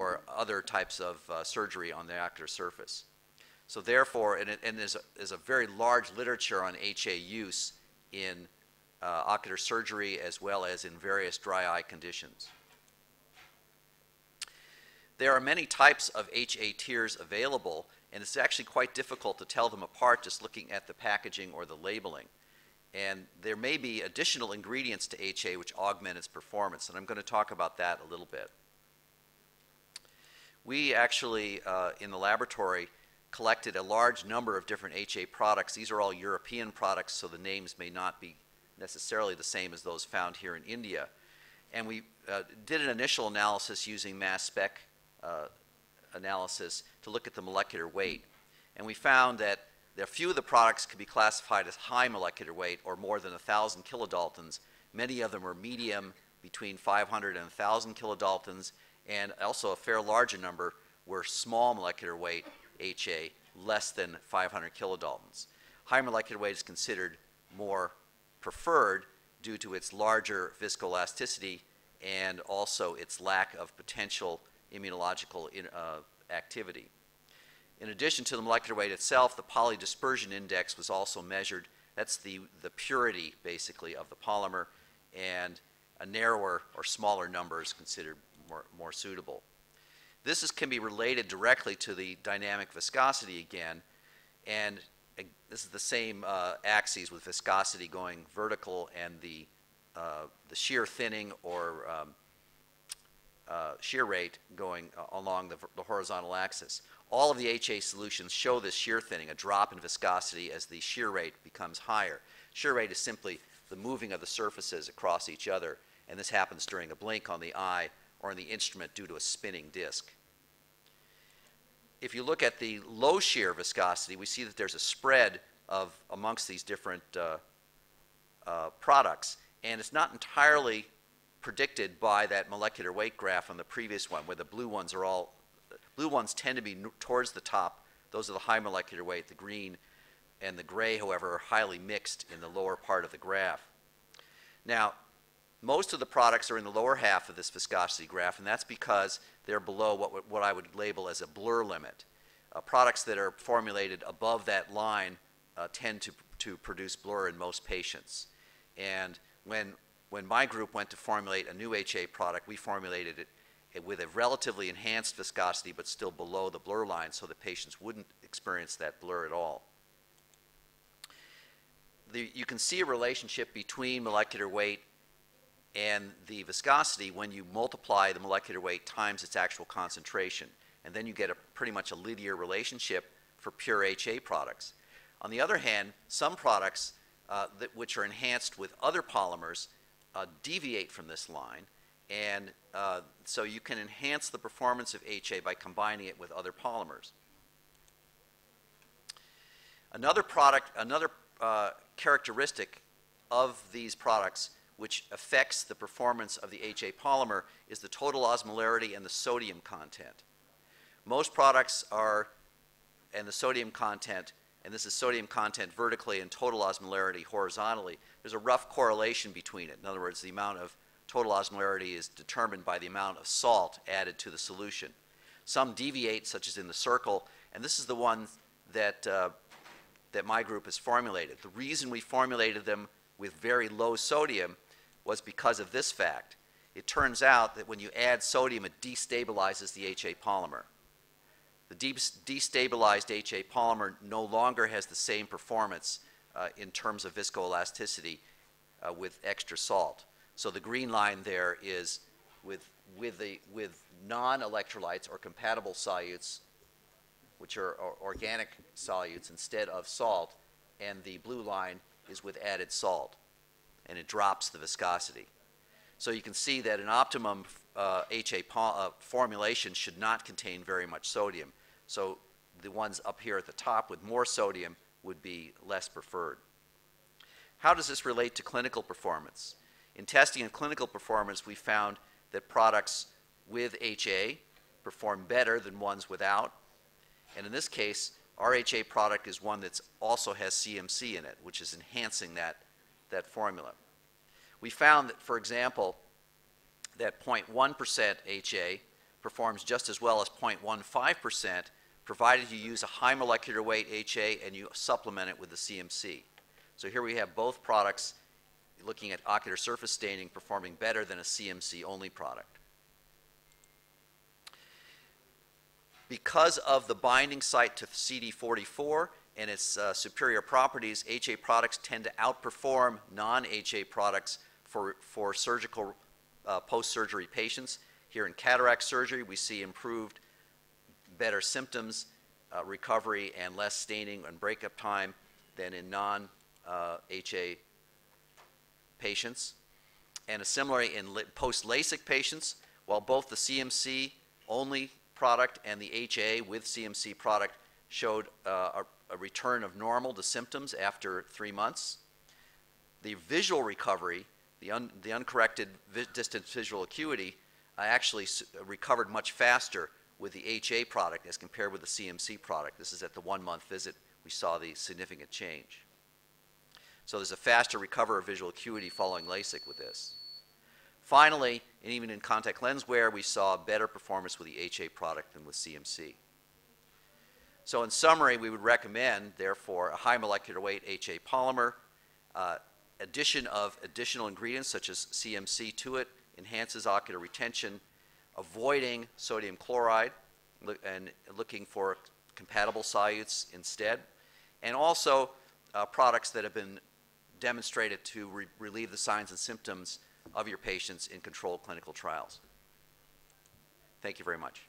or other types of surgery on the ocular surface. So therefore, and there's a very large literature on HA use in ocular surgery as well as in various dry eye conditions. There are many types of HA tears available, and it's actually quite difficult to tell them apart just looking at the packaging or the labeling. And there may be additional ingredients to HA which augment its performance, and I'm going to talk about that a little bit. We actually, in the laboratory, collected a large number of different HA products. These are all European products, so the names may not be necessarily the same as those found here in India. And we did an initial analysis using mass spec analysis to look at the molecular weight. And we found that a few of the products could be classified as high molecular weight, or more than 1,000 kilodaltons. Many of them were medium, between 500 and 1,000 kilodaltons, and also a fair larger number were small molecular weight HA, less than 500 kilodaltons. High molecular weight is considered more preferred due to its larger viscoelasticity and also its lack of potential immunological activity. In addition to the molecular weight itself, the polydispersion index was also measured. That's the purity, basically, of the polymer, and a narrower or smaller number is considered more suitable. This can be related directly to the dynamic viscosity again, and this is the same axes with viscosity going vertical and the shear thinning or shear rate going along the horizontal axis. All of the HA solutions show this shear thinning, a drop in viscosity as the shear rate becomes higher. Shear rate is simply the moving of the surfaces across each other, and this happens during a blink on the eye or in the instrument due to a spinning disc. If you look at the low shear viscosity, we see that there's a spread amongst these different products, and it's not entirely predicted by that molecular weight graph on the previous one, where the blue ones tend to be towards the top. Those are the high molecular weight. The green and the gray, however, are highly mixed in the lower part of the graph. Now, most of the products are in the lower half of this viscosity graph, and that's because they're below what I would label as a blur limit. Products that are formulated above that line tend to produce blur in most patients. And when my group went to formulate a new HA product, we formulated it with a relatively enhanced viscosity but still below the blur line so that patients wouldn't experience that blur at all. You can see a relationship between molecular weight and the viscosity when you multiply the molecular weight times its actual concentration, and then you get pretty much a linear relationship for pure HA products. On the other hand, some products which are enhanced with other polymers deviate from this line, and so you can enhance the performance of HA by combining it with other polymers. Another characteristic of these products which affects the performance of the HA polymer is the total osmolarity and the sodium content. Most products are, and the sodium content, and this is sodium content vertically and total osmolarity horizontally, there's a rough correlation between it. In other words, the amount of total osmolarity is determined by the amount of salt added to the solution. Some deviate, such as in the circle, and this is the one that my group has formulated. The reason we formulated them with very low sodium was because of this fact. It turns out that when you add sodium, it destabilizes the HA polymer. The destabilized HA polymer no longer has the same performance in terms of viscoelasticity with extra salt. So the green line there is with non-electrolytes or compatible solutes, which are organic solutes instead of salt, and the blue line is with added salt, and it drops the viscosity. So you can see that an optimum HA formulation should not contain very much sodium. So the ones up here at the top with more sodium would be less preferred. How does this relate to clinical performance? In testing and clinical performance, we found that products with HA perform better than ones without. And in this case, our HA product is one that also has CMC in it, which is enhancing that formula. We found that, for example, that 0.1% HA performs just as well as 0.15%, provided you use a high molecular weight HA and you supplement it with the CMC. So here we have both products looking at ocular surface staining performing better than a CMC-only product. Because of the binding site to CD44 and its superior properties, HA products tend to outperform non-HA products for surgical post-surgery patients. Here in cataract surgery, we see improved, better symptoms, recovery, and less staining and breakup time than in non-HA patients. And similarly in post-LASIK patients, while both the CMC-only product and the HA with CMC product showed a return of normal to symptoms after 3 months, the visual recovery, the uncorrected distant visual acuity, actually recovered much faster with the HA product as compared with the CMC product. This is at the 1-month visit we saw the significant change. So there's a faster recovery of visual acuity following LASIK with this. Finally, and even in contact lens wear, we saw better performance with the HA product than with CMC. So in summary, we would recommend, therefore, a high molecular weight HA polymer. Addition of additional ingredients such as CMC to it enhances ocular retention, avoiding sodium chloride and looking for compatible solutes instead, and also products that have been demonstrated to relieve the signs and symptoms of your patients in controlled clinical trials. Thank you very much.